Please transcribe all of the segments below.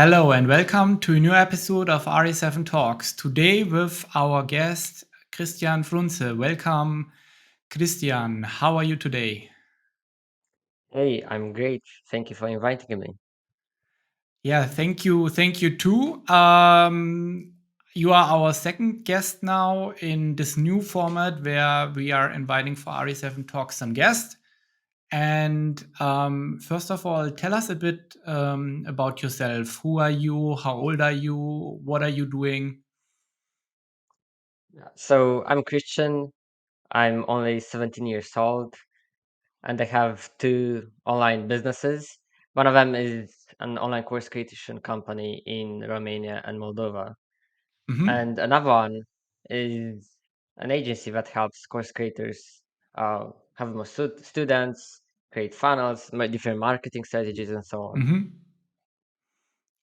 Hello and welcome to a new episode of RE7 Talks. Today with our guest Cristian Frunze. Welcome, Christian. How are you today? Hey, I'm great. Thank you for inviting me. Yeah, thank you too. You are our second guest now in this new format where we are inviting for RE7 Talks some guests. And first of all, tell us a bit about yourself. Who are you? How old are you? What are you doing? So I'm Christian. I'm only 17 years old, and I have two online businesses. One of them is an online course creation company in Romania and Moldova, Mhm. and another one is an agency that helps course creators have more students, create funnels, different marketing strategies, and so on. Mhm.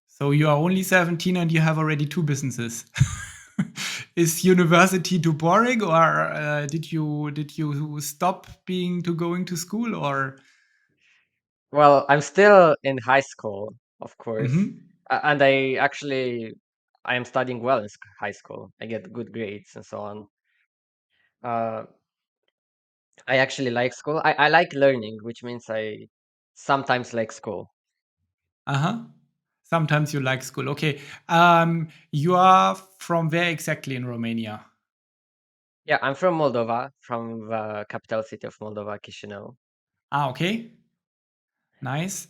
So you are only 17 and you have already two businesses. Is university too boring, or did you stop being to going to school, or? Well, I'm still in high school, of course, Mhm. and I am studying well in high school. I get good grades and so on. Uh, I actually like school. I like learning, which means I sometimes like school. Uh-huh. Sometimes you like school. Okay. You are from where exactly in Romania? Yeah, I'm from Moldova, from the capital city of Moldova, Chisinau. Ah, okay. Nice.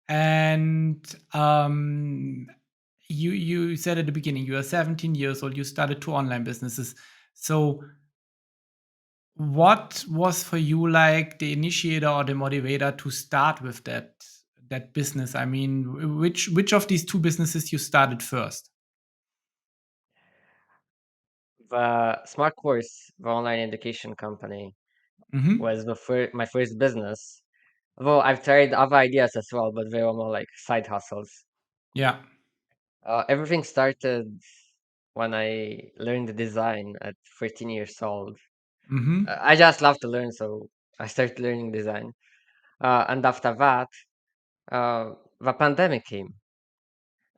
And you said at the beginning you are 17 years old. You started two online businesses. So what was for you like the initiator or the motivator to start with that business? I mean, which of these two businesses you started first? The Smart Course, the online education company, Mhm. was my first business. Though I've tried other ideas as well, but they were more like side hustles. Yeah. Everything started when I learned design at 13 years old. Mhm. I just love to learn, so I started learning design. And after that, the pandemic came,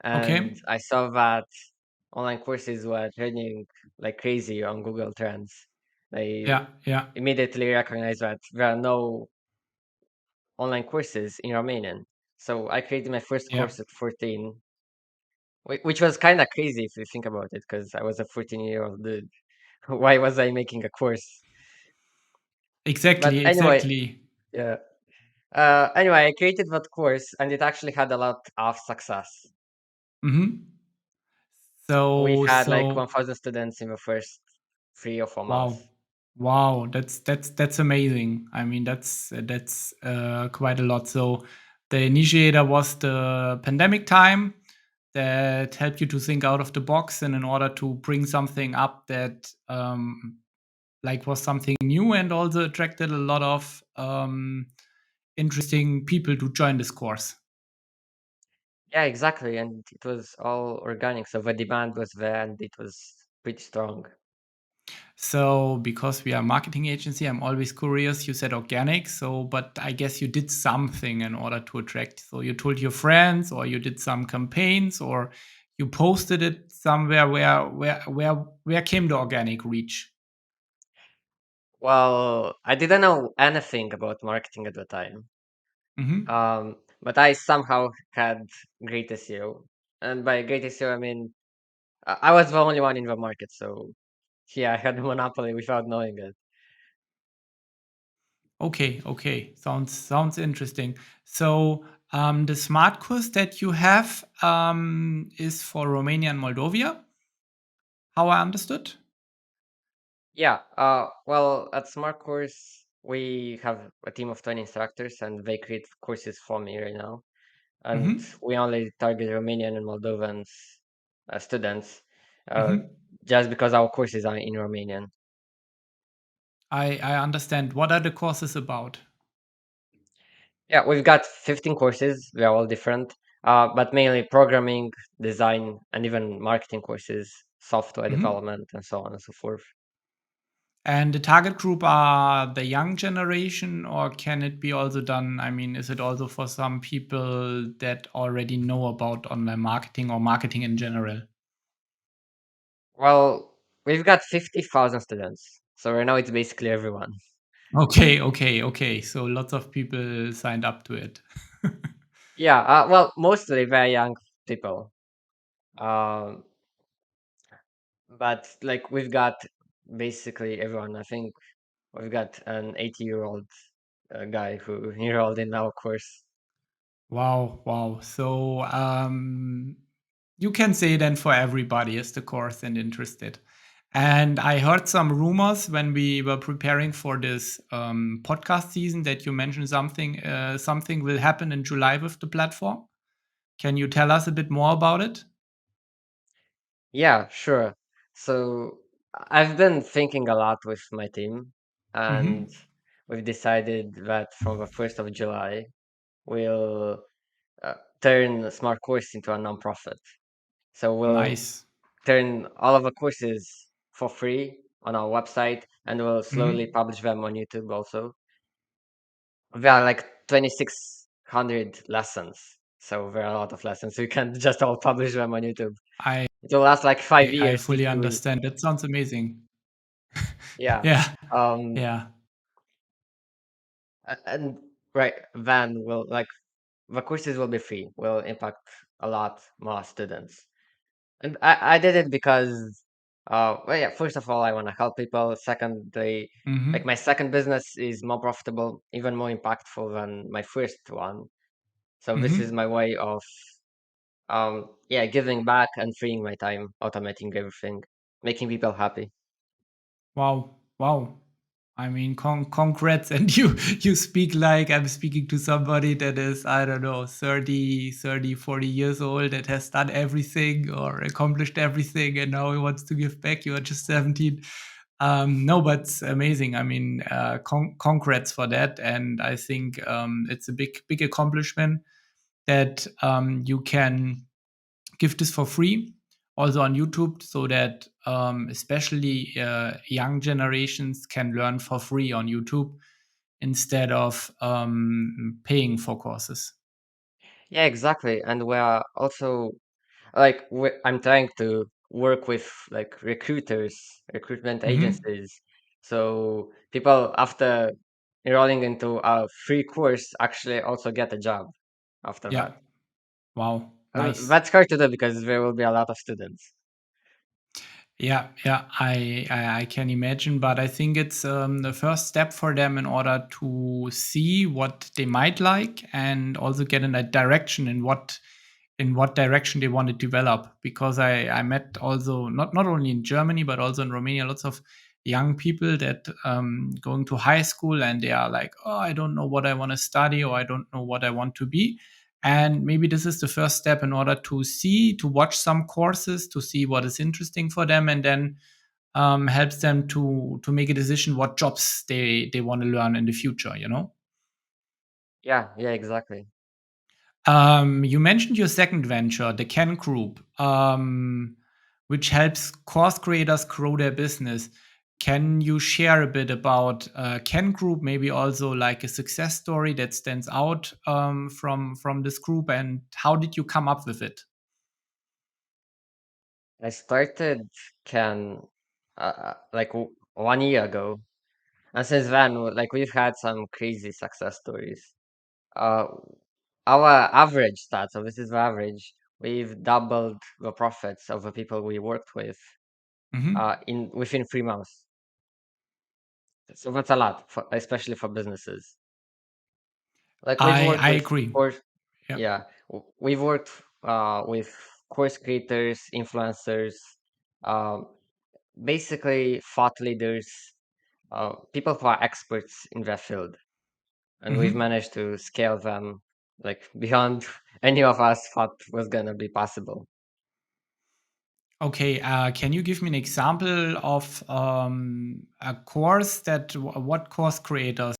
and Okay. I saw that online courses were trending like crazy on Google Trends. I Yeah. Yeah. immediately recognized that there are no online courses in Romanian. So I created my first Yeah. course at 14, which was kind of crazy if you think about it, because I was a 14-year-old dude. Why was I making a course? But Exactly. anyway, Exactly. yeah. Anyway, I created that course and it actually had a lot of success. Mhm. We So had like so 1,000 students in the first 3 or 4 months. wow. Wow, that's amazing. I mean, that's quite a lot. So the initiator was the pandemic time that helped you to think out of the box and in order to bring something up that like was something new and also attracted a lot of interesting people to join this course. Yeah, exactly. And it was all organic. So the demand was there and it was pretty strong. So, because we are a marketing agency, I'm always curious. You said organic, so but I guess you did something in order to attract. So you told your friends, or you did some campaigns, or you posted it somewhere. Where came the organic reach? Well, I didn't know anything about marketing at the time. Hmm. But I somehow had great SEO. And by great SEO, I mean, I was the only one in the market. So yeah, I had a monopoly without knowing it. Okay, okay, sounds interesting. So the smart course that you have is for Romania and Moldova. How I understood. Yeah. Well, at Smart Course, we have a team of 20 instructors and they create courses for me right now. And Hmm. we only target Romanian and Moldovan students uh, Hmm. just because our courses are in Romanian. I understand. What are the courses about? Yeah, we've got 15 courses. They're all different, but mainly programming, design, and even marketing courses, software Mhm. development, and so on and so forth. And the target group are the young generation, or can it be also done? I mean, is it also for some people that already know about online marketing or marketing in general? Well, we've got 50,000 students, so right now it's basically everyone. Okay, okay, okay. So lots of people signed up to it. Yeah, well, mostly very young people. Um, but like we've got basically everyone. I think we've got an 80-year-old guy who enrolled in our course. Wow, wow. So you can say then for everybody is the course and interested. And I heard some rumors when we were preparing for this podcast season that you mentioned something will happen in July with the platform. Can you tell us a bit more about it? Yeah, sure. So I've been thinking a lot with my team, and Hmm. we've decided that from the 1st of July, we'll turn Smart Course into a nonprofit. So we'll Nice. turn all of the courses for free on our website, and we'll slowly Hmm. publish them on YouTube also. There are like 2,600 lessons. So there are a lot of lessons. We can't just all publish them on YouTube. I It will last like five I years if fully we, understand. That sounds amazing. yeah. Yeah, Um, yeah. and right, then will like the courses will be free, will impact a lot more students. And I did it because, well, yeah, first of all, I want to help people. Secondly, like Hmm. my second business is more profitable, even more impactful than my first one. So this is Hmm. my way of, yeah, giving back and freeing my time, automating everything, making people happy. Wow, wow. I mean, congrats. And you speak like I'm speaking to somebody that is, I don't know, 40 years old that has done everything or accomplished everything and now he wants to give back. You are just 17. No, but it's amazing. I mean, congrats for that. And I think it's a big accomplishment that you can give this for free also on YouTube so that especially young generations can learn for free on YouTube instead of paying for courses. Yeah, exactly. And we're also like I'm trying to work with like recruitment Hmm. agencies. So people after enrolling into a free course actually also get a job after Yeah. that. Wow. Nice. That's hard to do because there will be a lot of students. Yeah, yeah, I can imagine, but I think it's the first step for them in order to see what they might like and also get in a direction in what direction they want to develop. Because I met also not only in Germany but also in Romania lots of young people that going to high school and they are like, oh, I don't know what I want to study or I don't know what I want to be. And maybe this is the first step in order to watch some courses, to see what is interesting for them, and then helps them to make a decision what jobs they want to learn in the future. You know. Yeah, yeah, exactly. You mentioned your second venture, the Ken Group, which helps course creators grow their business. Can you share a bit about Ken Group? Maybe also like a success story that stands out from this group, and how did you come up with it? I started Can like 1 year ago, and since then, like we've had some crazy success stories. Uh, our average stats, so this is the average, we've doubled the profits of the people we worked with Hmm. in within 3 months. So that's a lot, especially for businesses. Like we've worked I with agree. course, Yeah. yeah, we've worked with course creators, influencers, um, basically thought leaders, people who are experts in their field, and we've Hmm. managed to scale them like beyond any of us thought was gonna be possible. Okay, can you give me an example of a course what course creators,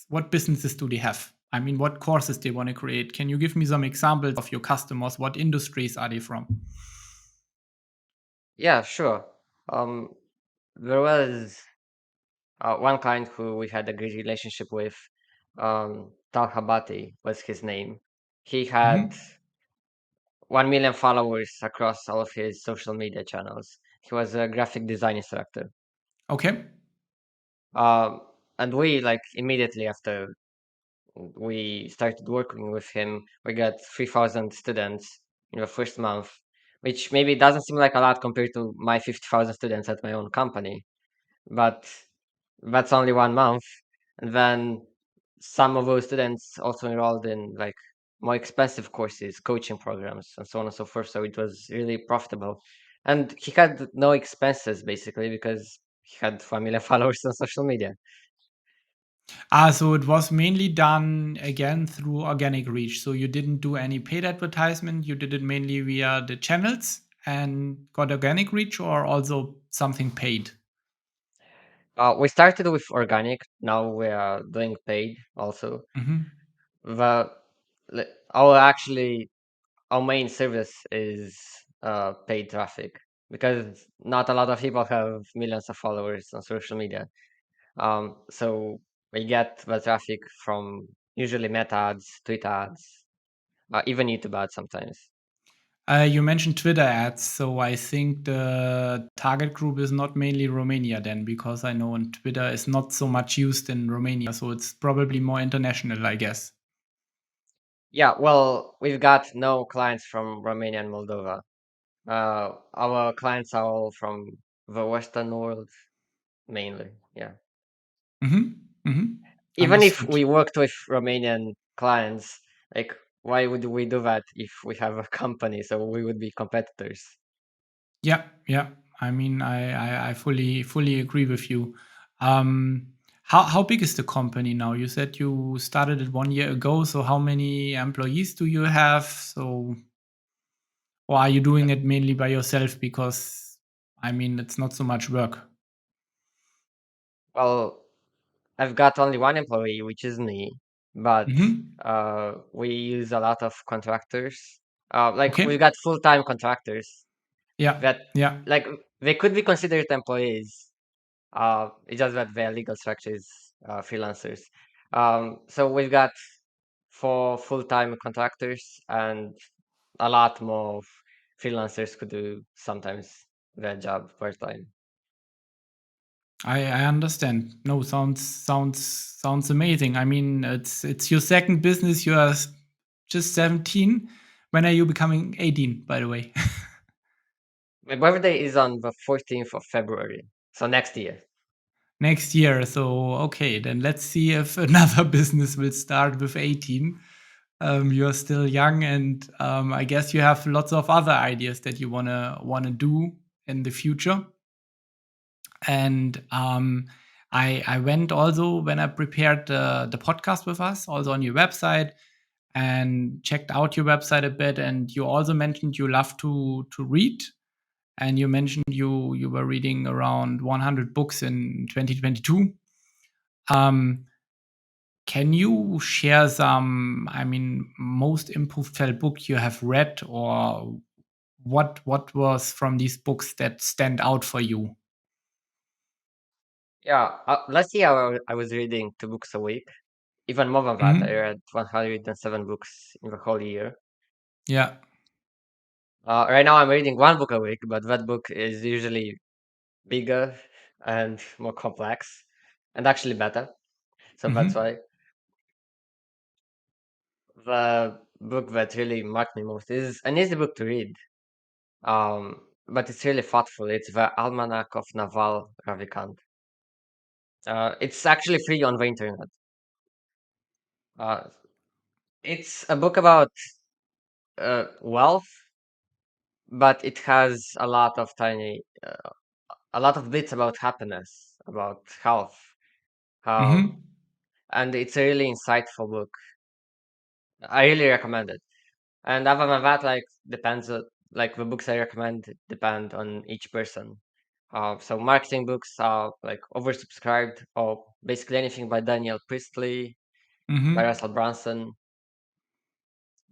what businesses do they have? I mean, what courses they want to create? Can you give me some examples of your customers? What industries are they from? Yeah, sure. Um, there was. One client who we had a great relationship with, Talhabati was his name. He had Mhm. 1 million followers across all of his social media channels. He was a graphic design instructor. Okay. Um, and we, like, immediately after we started working with him, we got 3,000 students in the first month, which maybe doesn't seem like a lot compared to my 50,000 students at my own company, but that's only 1 month. And then some of those students also enrolled in like more expensive courses, coaching programs, and so on and so forth. So it was really profitable. And he had no expenses basically because he had 1 million followers on social media. So it was mainly done again through organic reach. So you didn't do any paid advertisement. You did it mainly via the channels and got organic reach, or also something paid. We started with organic. Now we are doing paid also. Mhm. The our actually our main service is paid traffic because not a lot of people have millions of followers on social media. So we get the traffic from usually Meta ads, Twitter ads, even YouTube ads sometimes. You mentioned Twitter ads, so I think the target group is not mainly Romania then, because I know on Twitter is not so much used in Romania, so it's probably more international, I guess. Yeah, well, we've got no clients from Romania and Moldova. Our clients are all from the Western world mainly. Yeah. Mhm. Mhm. Even if Understood. we worked with Romanian clients, like why would we do that if we have a company? So we would be competitors. Yeah, yeah. I mean, I fully agree with you. Um, how big is the company now? You said you started it 1 year ago, so how many employees do you have? So, or are you doing it mainly by yourself? Because I mean, it's not so much work. Well, I've got only one employee, which is me, but Mhm. we use a lot of contractors. Like we've Okay. got full-time contractors Yeah. that Yeah. like they could be considered employees. It's just that their legal structure is freelancers. So we've got 4 full-time contractors and a lot more of freelancers who do sometimes their job part-time. I understand. No, sounds amazing. I mean, it's your second business. You are just 17. When are you becoming 18, by the way? My birthday is on the 14th of February, so next year. Next year. So, okay, then let's see if another business will start with 18. You're still young, and I guess you have lots of other ideas that you wanna do in the future. And I went also when I prepared the podcast with us, also on your website, and checked out your website a bit. And you also mentioned you love to read, and you mentioned you were reading around 100 books in 2022. Um, can you share some, I mean, most improved fell book you have read, or what was from these books that stand out for you? Yeah, last year I was reading 2 books a week. Even more than that, I Mhm. read 107 books in the whole year. Yeah. Right now I'm reading 1 book a week, but that book is usually bigger and more complex and actually better. So that's Mhm. why the book that really marked me most is an easy book to read. But it's really thoughtful. It's the Almanac of Naval Ravikant. It's actually free on the internet. Uh, it's a book about wealth, but it has a lot of bits about happiness, about health, um, Mhm. and it's a really insightful book. I really recommend it. And other than that, like like the books I recommend depend on each person. So marketing books are like oversubscribed, or basically anything by Daniel Priestley, by Mhm. Russell Brunson.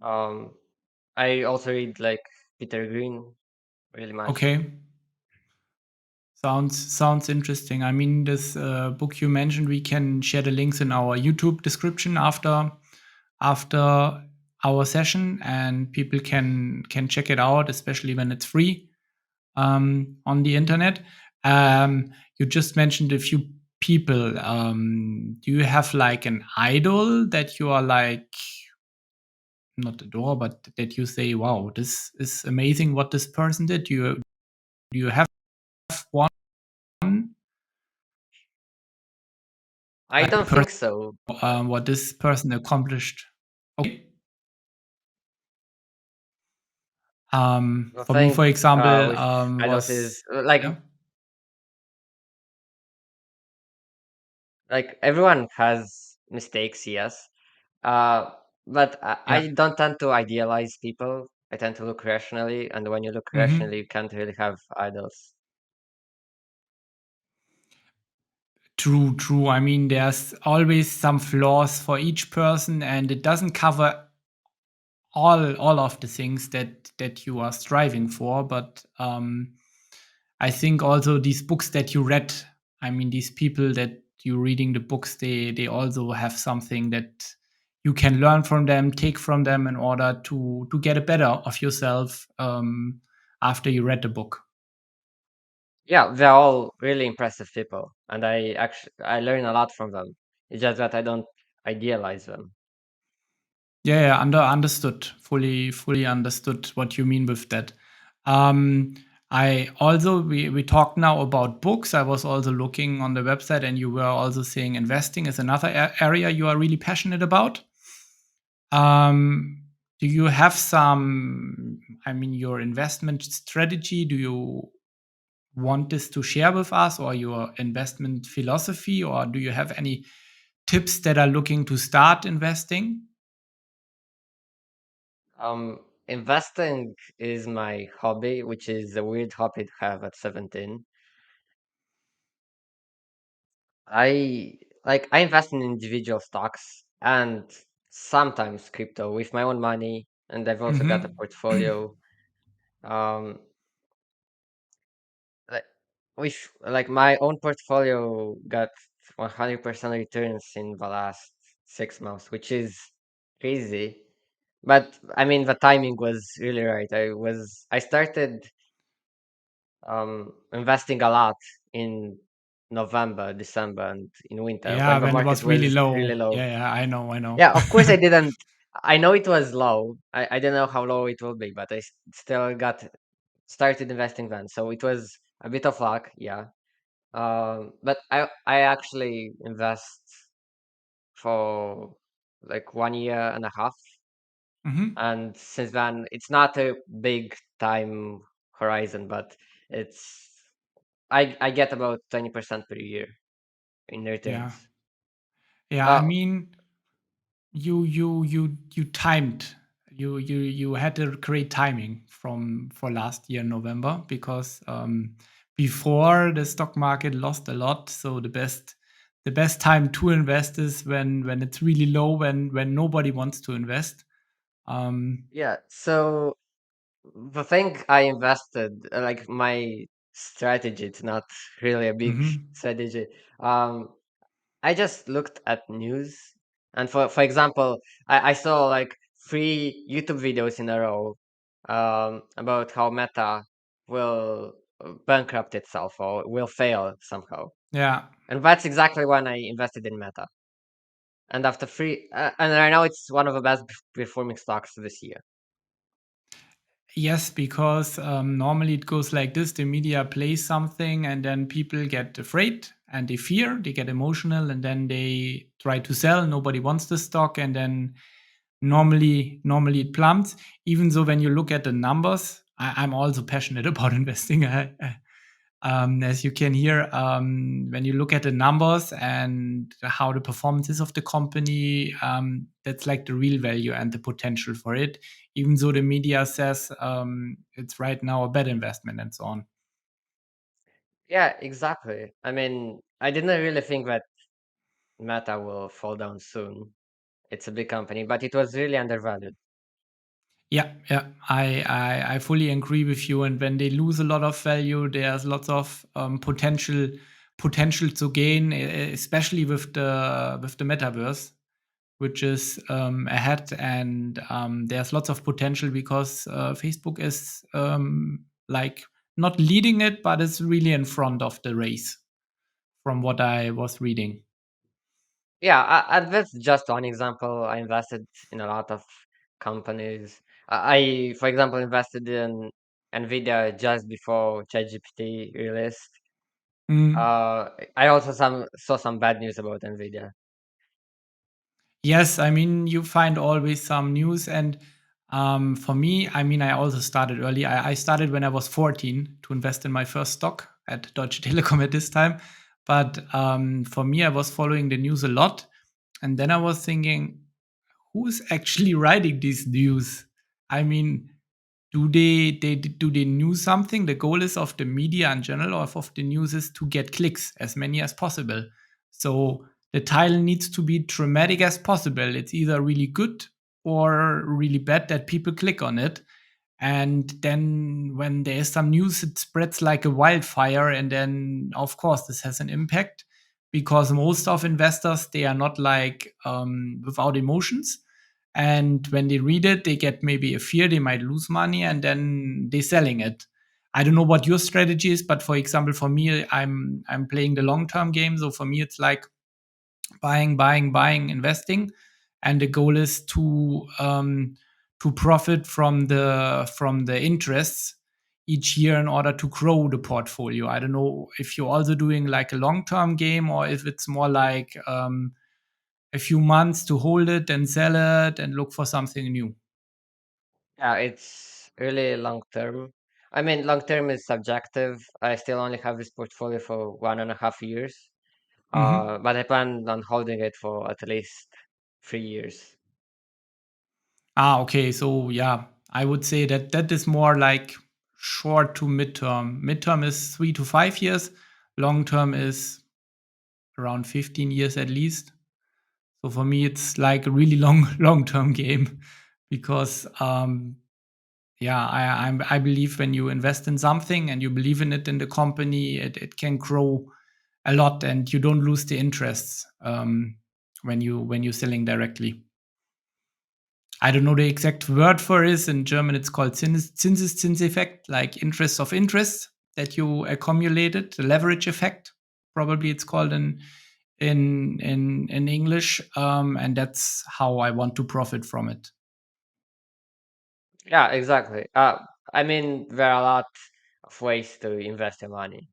Um, I also read like Peter Green really much. Okay. Sounds interesting. I mean, this book you mentioned, we can share the links in our YouTube description after our session, and people can check it out, especially when it's free on the internet. You just mentioned a few people. Do you have like an idol that you are like not adore, but that you say, "Wow, this is amazing what this person did." Do you have one I like a don't person think so. what this person accomplished? Okay. I For me, think for example, with idols was is like yeah. like everyone has mistakes, yes. Uh, but Yeah. I don't tend to idealize people. I tend to look rationally, and when you look rationally, Mhm. you can't really have idols. True, true. I mean, there's always some flaws for each person, and it doesn't cover all of the things that you are striving for. But I think also these books that you read, I mean, these people that you reading the books, they also have something that you can learn from them, take from them in order to get a better of yourself after you read the book. Yeah, they're all really impressive people, and I learn a lot from them. It's just that I don't idealize them. Yeah, yeah, understood. Fully understood what you mean with that. Um, I also we talked now about books. I was also looking on the website, and you were also saying investing is another area you are really passionate about. Um, do you have some? I mean, your investment strategy. Do you want this to share with us, or your investment philosophy, or do you have any tips that are looking to start investing? Investing is my hobby, which is a weird hobby to have at 17. I invest in individual stocks and sometimes crypto with my own money, and I've also got a Mhm. portfolio. Um, like like my own portfolio got 100% returns in the last 6 months, which is crazy. But I mean, the timing was really right. I started investing a lot in November, December, and in winter when Yeah, the when it market was really was really low. low. Yeah, yeah, I know. Yeah, of course I didn't. I know it was low. I didn't know how low it will be, but still got started investing then. So it was a bit of luck, yeah. But I actually invest for like 1 year and a half, Mhm. and since then it's not a big time horizon, but it's I get about 20% per year in Yeah. returns. Yeah, I Uh, mean, you timed. You had a great timing from for last year November because before the stock market lost a lot, so the best time to invest is when it's really low, when nobody wants to invest. Um, yeah, so the thing I invested, like my strategy, it's not really a big mhm. strategy. Um, I just looked at news, and for example, I saw like 3 YouTube videos in a row about how Meta will bankrupt itself or will fail somehow, Yeah. and that's exactly when I invested in Meta. And and right now it's one of the best performing stocks this year. Yes, because normally it goes like this: the media plays something, and then people get afraid and they fear, they get emotional, and then they try to sell. Nobody wants the stock, and then normally it plummets. Even though when you look at the numbers, I'm also passionate about investing. As you can hear, when you look at the numbers and how the performance is of the company, that's like the real value and the potential for it. Even though the media says it's right now a bad investment and so on. Yeah, exactly. I mean, I didn't really think that Meta will fall down soon. It's a big company, but it was really undervalued. Yeah, yeah, I fully agree with you. And when they lose a lot of value, there's lots of potential to gain, especially with the metaverse, which is ahead. And there's lots of potential because Facebook is like not leading it, but it's really in front of the race, from what I was reading. Yeah, that's just one example. I invested in a lot of companies. For example, invested in Nvidia just before ChatGPT released. Mm. I also saw some bad news about Nvidia. Yes, I mean, you find always some news. And for me, I mean, I also started early. I started when I was 14 to invest in my first stock at Deutsche Telekom at this time. But for me, I was following the news a lot. And then I was thinking, who's actually writing these news? I mean, do they know something? The goal is of the media in general or of the news is to get clicks, as many as possible. So the title needs to be dramatic as possible. It's either really good or really bad that people click on it. And then when there is some news, it spreads like a wildfire. And then, of course, this has an impact because most of investors, they are not like without emotions. And when they read it, they get maybe a fear they might lose money and then they're selling it. I don't know what your strategy is, but for example, for me, I'm playing the long term game. So for me, it's like buying, investing, and the goal is to profit from the interests each year in order to grow the portfolio. I don't know if you're also doing like a long term game or if it's more like a few months to hold it and sell it and look for something new. Yeah, it's really long term. I mean, long term is subjective. I still only have this portfolio for 1.5 years, Hmm. but I plan on holding it for at least 3 years. Ah, okay. So yeah, I would say that that is more like short to midterm. Midterm is 3 to 5 years. Long term is around 15 years at least. So for me, it's like a really long term game because yeah, I believe when you invest in something and you believe in it in the company, it can grow a lot and you don't lose the interests when you're selling directly. I don't know the exact word for it. In German, it's called Zinseszinseffekt, like interest of interest that you accumulated, the leverage effect. Probably it's called in English, and that's how I want to profit from it. Yeah, exactly. I mean, there are a lot of ways to invest your money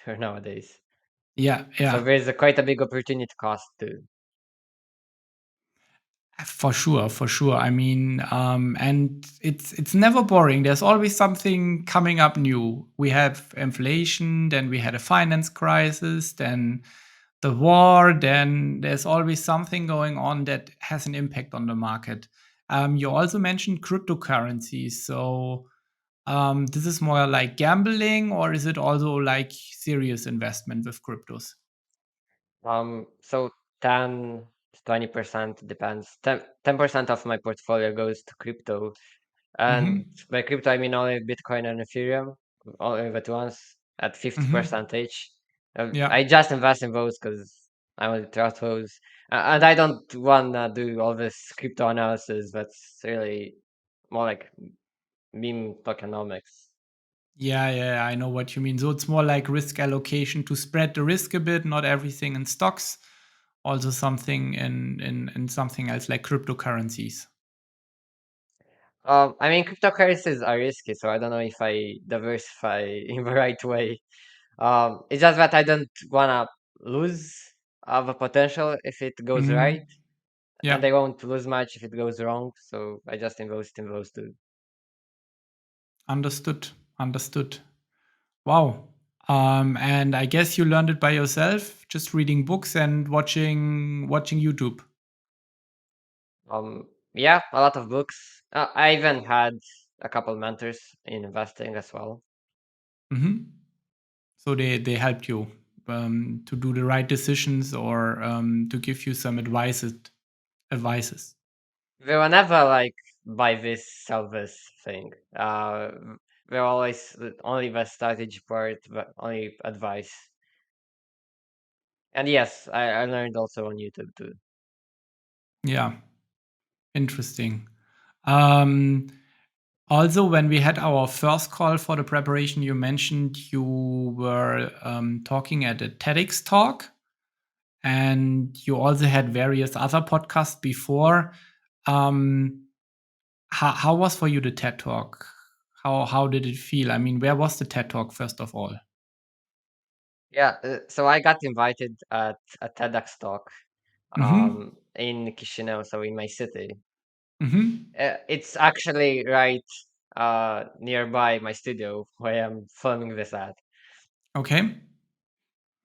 nowadays. Yeah, So yeah. there's quite a big opportunity cost too. For sure, for sure. I mean, and it's never boring. There's always something coming up new. We have inflation, then we had a finance crisis, then the war, then there's always something going on that has an impact on the market. You also mentioned cryptocurrencies. So this is more like gambling, or is it also like serious investment with cryptos? So 10 to 20% depends. 10% of my portfolio goes to crypto. And Hmm. by crypto, I mean only Bitcoin and Ethereum, only at once at Hmm. 50% each. Yeah. I just invest in those because I want to trust those. And I don't want to do all this crypto analysis. That's really more like meme tokenomics. Yeah, yeah, I know what you mean. So it's more like risk allocation to spread the risk a bit, not everything in stocks, also something in something else like cryptocurrencies. I mean, cryptocurrencies are risky, so I don't know if I diversify in the right way. It's just that I don't wanna lose the potential if it goes right, Hmm. and Yeah, I won't lose much if it goes wrong. So I just invest in those two. understood. Understood. Wow. And I guess you learned it by yourself, just reading books and watching YouTube. Yeah, a lot of books. I even had a couple mentors in investing as well. Hmm. So they helped you to do the right decisions or to give you some advices. They were never like buy this, sell this thing. We're always only the strategy part, but only advice. And yes, I learned also on YouTube too. Yeah, interesting. Um, Also, when we had our first call for the preparation, you mentioned you were talking at a TEDx talk, and you also had various other podcasts before. Um, how was for you the TED talk? How did it feel? I mean, where was the TED talk first of all? Yeah, so I got invited at a TEDx talk Mm-hmm. in Chisinau, so in my city. Mm-hmm. It's actually right nearby my studio where I'm filming this at. Okay.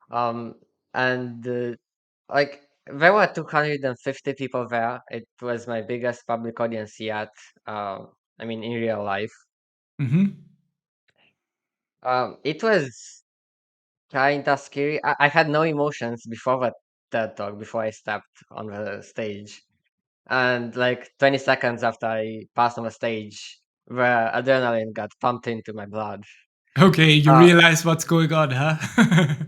Um, and like there were 250 people there. It was my biggest public audience yet. I mean, in real life. Mm-hmm. It was kind of scary. I had no emotions before that TED talk, before I stepped on the stage. And like 20 seconds after I passed on the stage, the adrenaline got pumped into my blood. Okay, you Uh, realize what's going on, huh?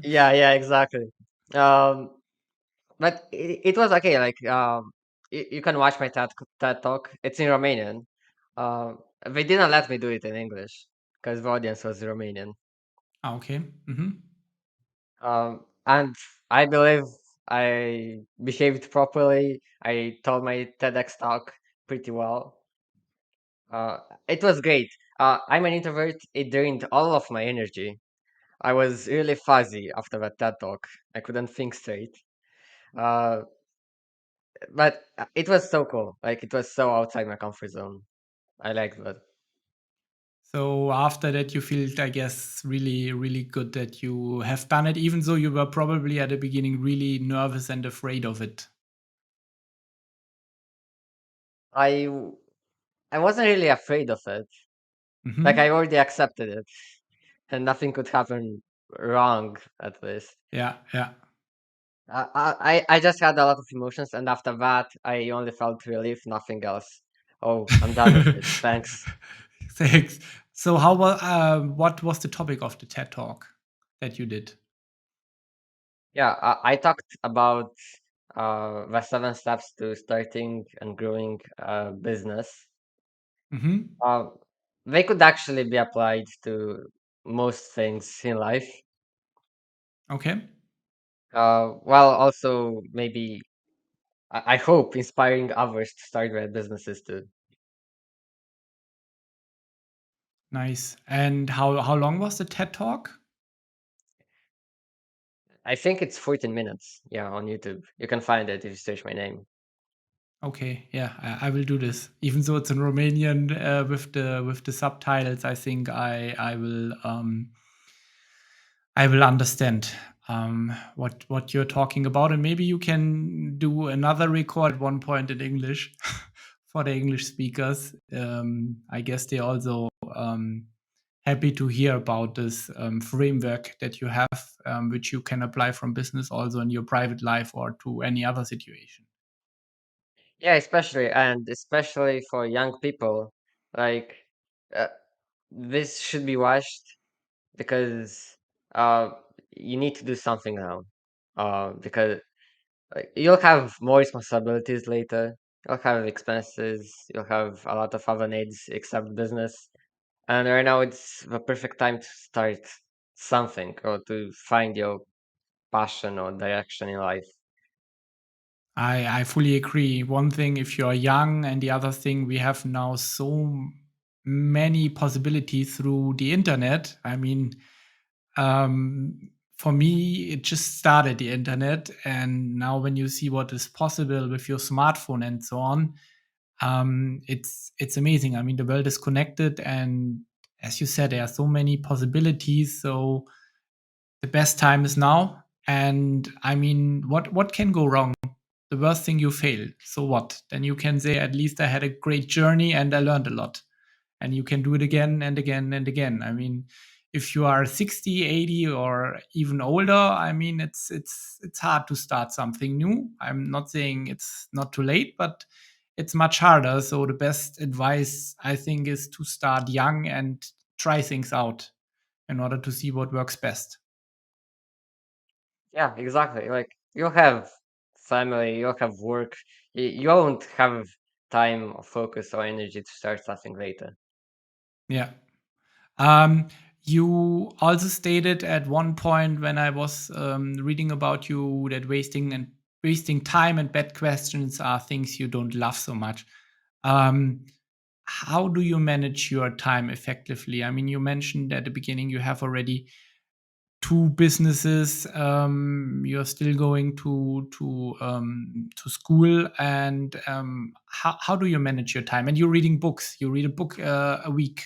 yeah, yeah, exactly. Um, but it was okay. Like, you can watch my TED talk. It's in Romanian. They didn't let me do it in English because the audience was Romanian. Ah, okay. Mm-hmm. And I believe I behaved properly. I told my TEDx talk pretty well. Uh, it was great. I'm an introvert. It drained all of my energy. I was really fuzzy after that TED talk. I couldn't think straight. Uh, but it was so cool. Like it was so outside my comfort zone. I liked that. So after that, you feel, I guess, really, really good that you have done it, even though you were probably at the beginning really nervous and afraid of it. I I wasn't really afraid of it. Like I Hmm. already accepted it, and nothing could happen wrong at least. Yeah, yeah. I just had a lot of emotions, and after that, I only felt relief, nothing else. Oh, I'm done with it. Thanks. Thanks. So, what was the topic of the TED talk that you did? Yeah, I talked about the 7 steps to starting and growing a business. Hmm. Uh, they could actually be applied to most things in life. Okay, While also maybe, I hope, inspiring others to start their businesses too. nice. And how long was the TED talk? I think it's 14 minutes. Yeah, on YouTube. You can find it if you search my name. Okay, yeah, I will do this. Even though it's in Romanian with the subtitles, I think I will understand what you're talking about, and maybe you can do another record at one point in English for the English speakers. I guess they're also happy to hear about this framework that you have, which you can apply from business also in your private life or to any other situation. Yeah, especially for young people, like uh, this should be watched because uh, you need to do something now. Because you'll have more responsibilities later. You'll have expenses. You'll have a lot of other needs except business. And right now, it's the perfect time to start something or to find your passion or direction in life. I fully agree. One thing, if you're young, and the other thing, we have now so many possibilities through the internet. I mean, for me, it just started the internet, and now when you see what is possible with your smartphone and so on, it's amazing. I mean, the world is connected, and as you said, there are so many possibilities. So the best time is now. And I mean, what can go wrong? The worst thing, you fail. So what? Then you can say, at least I had a great journey and I learned a lot. And you can do it again and again and again. I mean, if you are 60, 80, or even older, I mean, it's hard to start something new. I'm not saying it's not too late, but it's much harder. So the best advice I think is to start young and try things out in order to see what works best. Yeah, exactly. Like you'll have family, you'll have work. You won't have time or focus or energy to start something later. Yeah. Um, you also stated at one point when I was reading about you that wasting time and bad questions are things you don't love so much. Um, how do you manage your time effectively? I mean, you mentioned at the beginning you have already two businesses. You're still going to school, and how do you manage your time? And you're reading books. You read a book a week.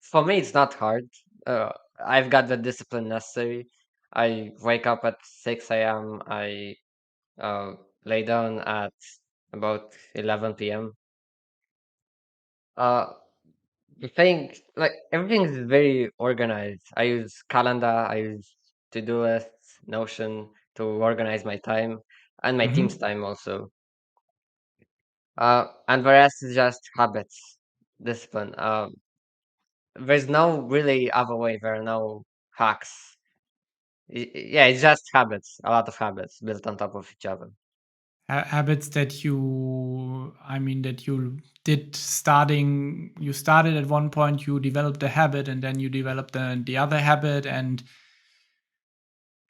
For me, it's not hard. Uh, I've got the discipline necessary. I wake up at 6 a.m. I uh, lay down at about 11 p.m. Uh, the thing, like everything is very organized. I use calendar, I use to-do lists, Notion to organize my time and my team's Mhm. time also. And the rest is just habits, discipline. There's no really other way. There are no hacks. Yeah, it's just habits, a lot of habits built on top of each other. Habits that I mean, that you did starting, you started at one point, you developed a habit, and then you developed the other habit, and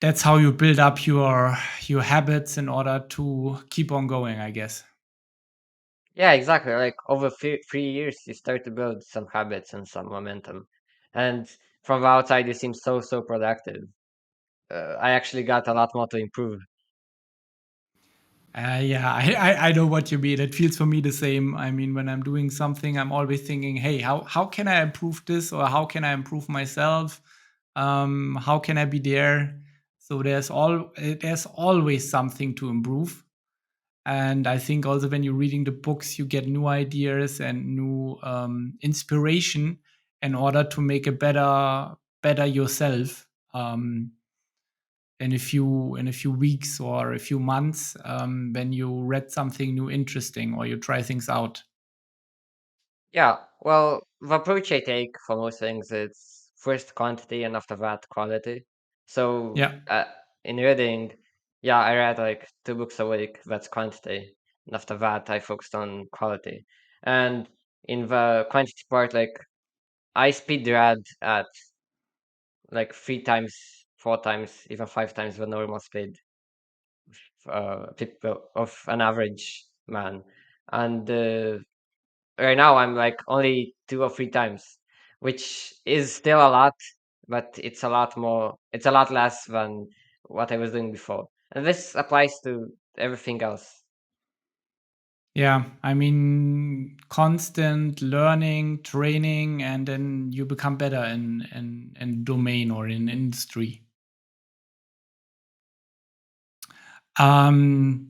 that's how you build up your habits in order to keep on going, I guess. Yeah, exactly. Like over 3 years, you start to build some habits and some momentum. And from the outside, you seem so productive. I actually got a lot more to improve. Yeah, I know what you mean. It feels for me the same. I mean, when I'm doing something, I'm always thinking, "Hey, how can I improve this, or how can I improve myself? How can I be there?" So there's always something to improve. And I think also when you're reading the books, you get new ideas and new inspiration in order to make a better yourself. In a few weeks or a few months, when you read something new interesting or you try things out. Yeah, well, the approach I take for most things is first quantity and after that quality. So Yeah. in reading, yeah, I read like 2 books a week. That's quantity, and after that, I focused on quality. And in the quantity part, like I speed read at like 3 times, 4 times, even 5 times the normal speed people of an average man. And right now I'm like only 2 or 3 times, which is still a lot, but it's a lot more. It's a lot less than what I was doing before, and this applies to everything else. Yeah. I mean, constant learning, training, and then you become better in domain or in industry. Um,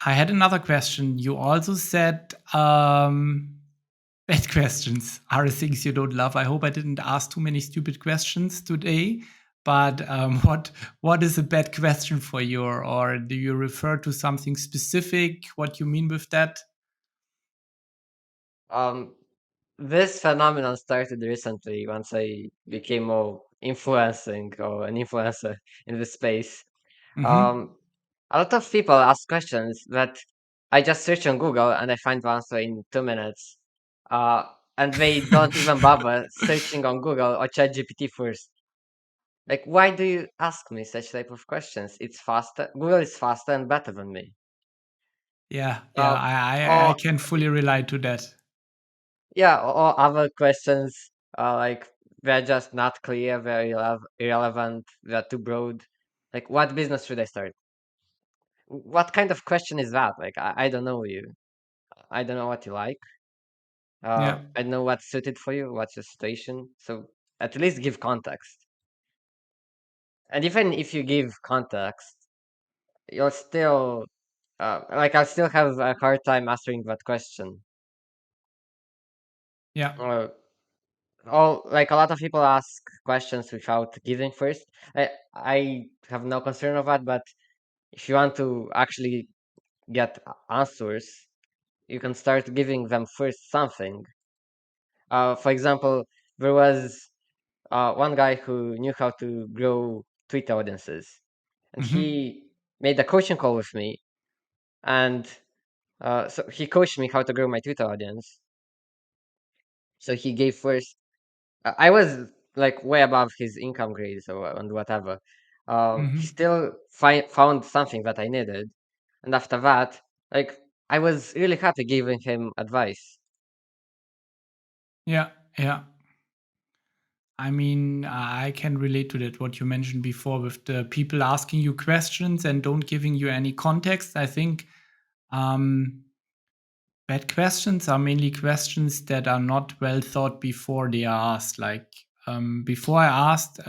I had another question. You also said bad questions are the things you don't love. I hope I didn't ask too many stupid questions today. But what is a bad question for you, or do you refer to something specific? What you mean with that? Um, this phenomenon started recently once I became more influencing or an influencer in this space. Hmm. Um, a lot of people ask questions that I just search on Google and I find the answer in 2 minutes. Uh, and they don't even bother searching on Google or ChatGPT first. Like, why do you ask me such type of questions? It's faster. Google is faster and better than me. Yeah, yeah, Uh, I or can fully relate to that. yeah, or other questions like they're just not clear, very irrelevant, they're too broad. Like, what business should I start? What kind of question is that? Like, I don't know you. I don't know what you like. Yeah, I don't know what's suited for you, what's your situation. So at least give context. And even if you give context, you'll still like I'll still have a hard time answering that question. yeah, Uh, all like a lot of people ask questions without giving first. I have no concern of that, but if you want to actually get answers, you can start giving them first something. For example, there was one guy who knew how to grow Twitter audiences, and Hmm. he made a coaching call with me, and so he coached me how to grow my Twitter audience. So he gave first. I was like way above his income grades or and whatever. He Hmm. still found something that I needed, and after that, like I was really happy giving him advice. Yeah, yeah. I mean, I can relate to that, what you mentioned before with the people asking you questions and don't giving you any context. I think um, bad questions are mainly questions that are not well thought before they are asked. Like, before I asked,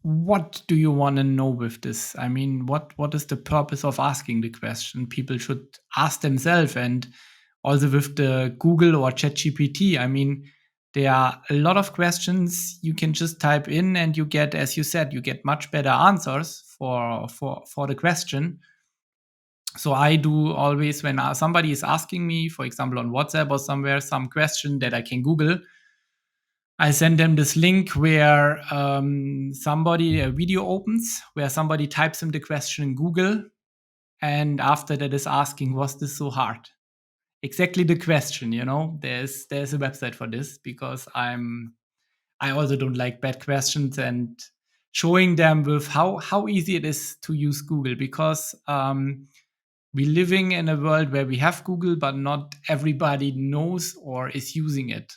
what do you want to know with this? I mean, what is the purpose of asking the question? People should ask themselves. And also with the Google or ChatGPT, I mean, there are a lot of questions you can just type in, and you get, as you said, you get much better answers for the question. So I do always, when somebody is asking me, for example, on WhatsApp or somewhere, some question that I can Google, I send them this link where somebody a video opens where somebody types in the question in Google, and after that is asking, was this so hard? Exactly the question, you know. There's a website for this, because I also don't like bad questions, and showing them with how easy it is to use Google, because we're living in a world where we have Google, but not everybody knows or is using it.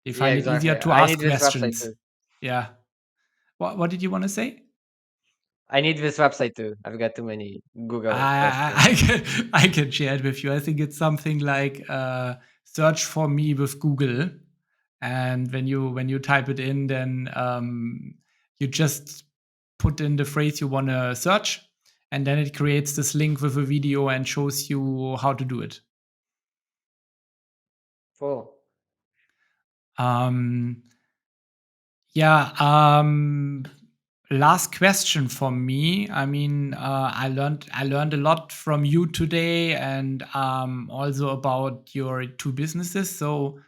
They Yeah, find it easier exactly. to I need ask this website questions. too. Yeah. What did you want to say? I need this website too. I've got too many Google I, questions. I, I can I can share it with you. I think it's something like search for me with Google, and when you type it in, then you just put in the phrase you want to search, and then it creates this link with a video and shows you how to do it. Cool. Um, Yeah, last question from me. I mean, I learned a lot from you today, and also about your two businesses. So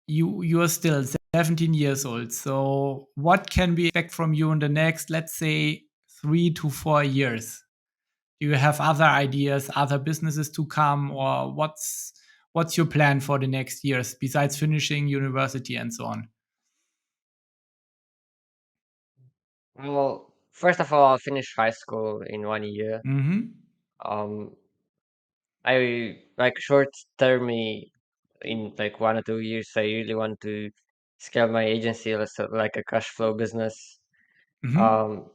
you are still 17 years old. So what can we expect from you in the next, let's say, 3 to 4 years? Do you have other ideas, other businesses to come, or what's your plan for the next years besides finishing university and so on? Well, first of all, I'll finish high school in 1 year. Hmm. Um, I like short term in like 1 or 2 years. I really want to scale my agency as like a cash flow business. Hmm. Um,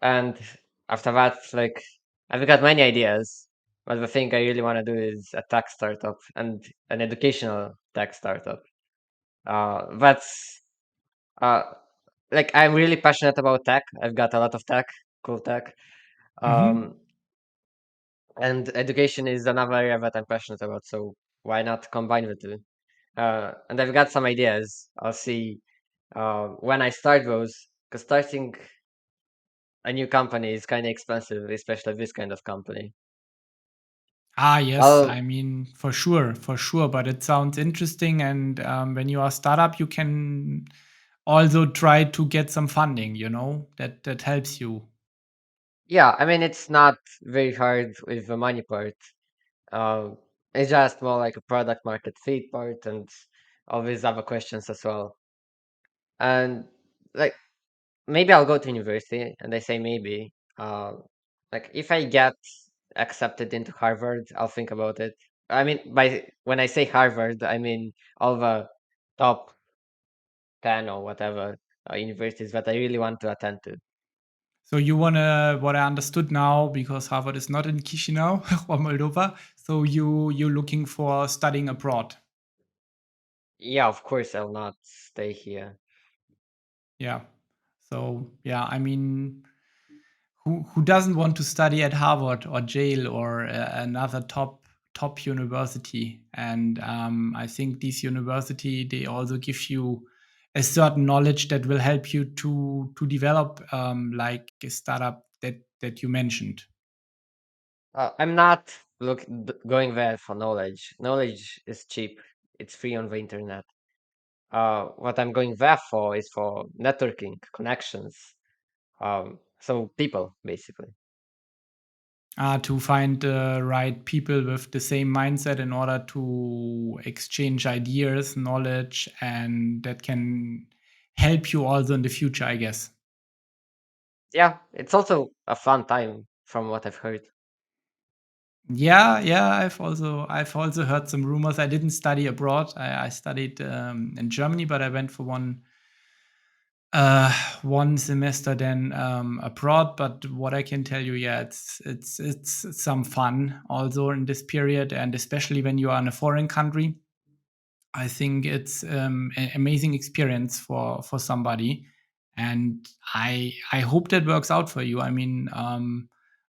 and after that, like I've got many ideas, but the thing I really want to do is a tech startup and an educational tech startup. That's uh, like I'm really passionate about tech. I've got a lot of tech, cool tech. Hmm. Um, and education is another area that I'm passionate about. So why not combine the two? And I've got some ideas. I'll see when I start those, because starting a new company is kind of expensive, especially this kind of company. Ah, yes. I I'll mean, for sure, for sure. But it sounds interesting. And when you are a startup, you can also try to get some funding. That helps you. Yeah, I mean it's not very hard with the money part. Um, it's just more like a product market fit part and all these other questions as well. And like maybe I'll go to university, and I say maybe. Like if I get accepted into Harvard, I'll think about it. I mean, by when I say Harvard, I mean all the top 10 or whatever universities that I really want to attend to. So you wanna, what I understood now, because Harvard is not in Chisinau or Moldova. So you're looking for studying abroad. Yeah, of course I'll not stay here. Yeah. So yeah, I mean, who doesn't want to study at Harvard or Yale or another top university? And I think this university, they also give you a certain knowledge that will help you to develop like a startup that you mentioned. I'm not going there for knowledge. Knowledge is cheap. It's free on the internet. What I'm going there for is for networking, connections. So people basically. To find the right people with the same mindset in order to exchange ideas, knowledge, and that can help you also in the future, I guess. Yeah, it's also a fun time from what I've heard. Yeah, yeah, I've also heard some rumors. I didn't study abroad. I studied in Germany, but I went for uh, one semester then abroad. But what I can tell you, yeah, it's some fun also in this period, and especially when you are in a foreign country. I think it's an amazing experience for somebody, and I hope that works out for you. I mean,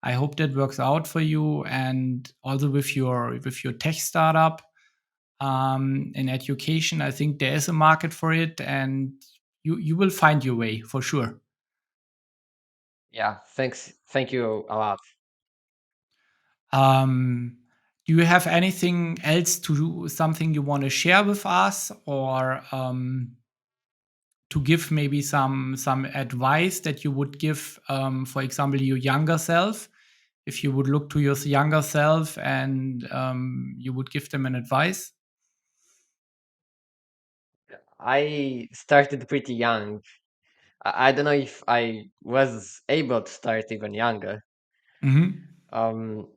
I hope that works out for you, and also with your tech startup in education. I think there is a market for it, and you will find your way for sure. Yeah, thanks. Thank you a lot. Um, do you have anything else to do? Something you want to share with us, or to give maybe some advice that you would give, for example, your younger self, if you would look to your younger self and you would give them an advice. I started pretty young. I don't know if I was able to start even younger. Hmm. Um,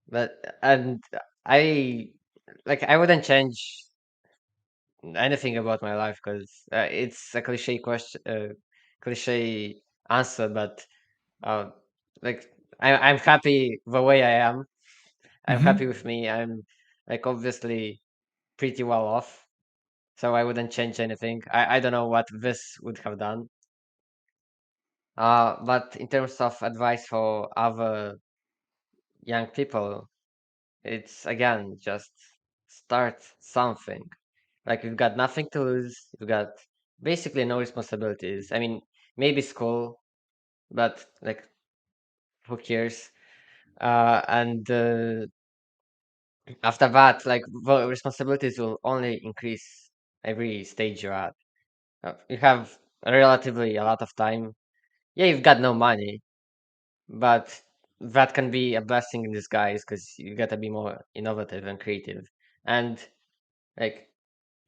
but and I I wouldn't change anything about my life because it's a cliche answer. But uh, like I'm happy the way I am. I'm happy Hmm. with me. I'm obviously pretty well off, so I wouldn't change anything. I don't know what this would have done. But in terms of advice for other young people, it's again just start something. Like you've got nothing to lose. You've got basically no responsibilities. I mean, maybe school, but who cares? And after that, the responsibilities will only increase every stage you're at. You have relatively a lot of time. Yeah, you've got no money, but that can be a blessing in disguise because you got to be more innovative and creative. And like,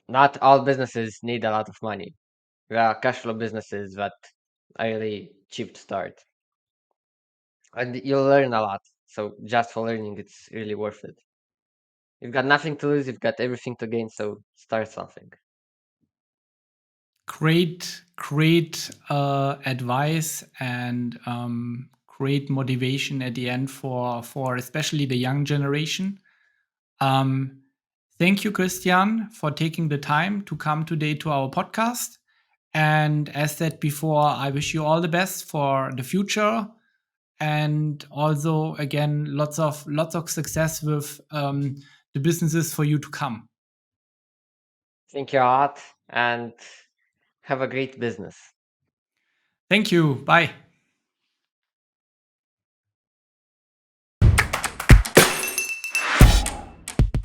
not all businesses need a lot of money. There are cash flow businesses that are really cheap to start, and you'll learn a lot. So just for learning, it's really worth it. You've got nothing to lose, you've got everything to gain. So start something. Great advice, and great motivation at the end for especially the young generation. um, Thank you, Christian, for taking the time to come today to our podcast. And as said before, I wish you all the best for the future, and also again lots of success with the businesses for you to come. Think your art and have a great business. Thank you. Bye.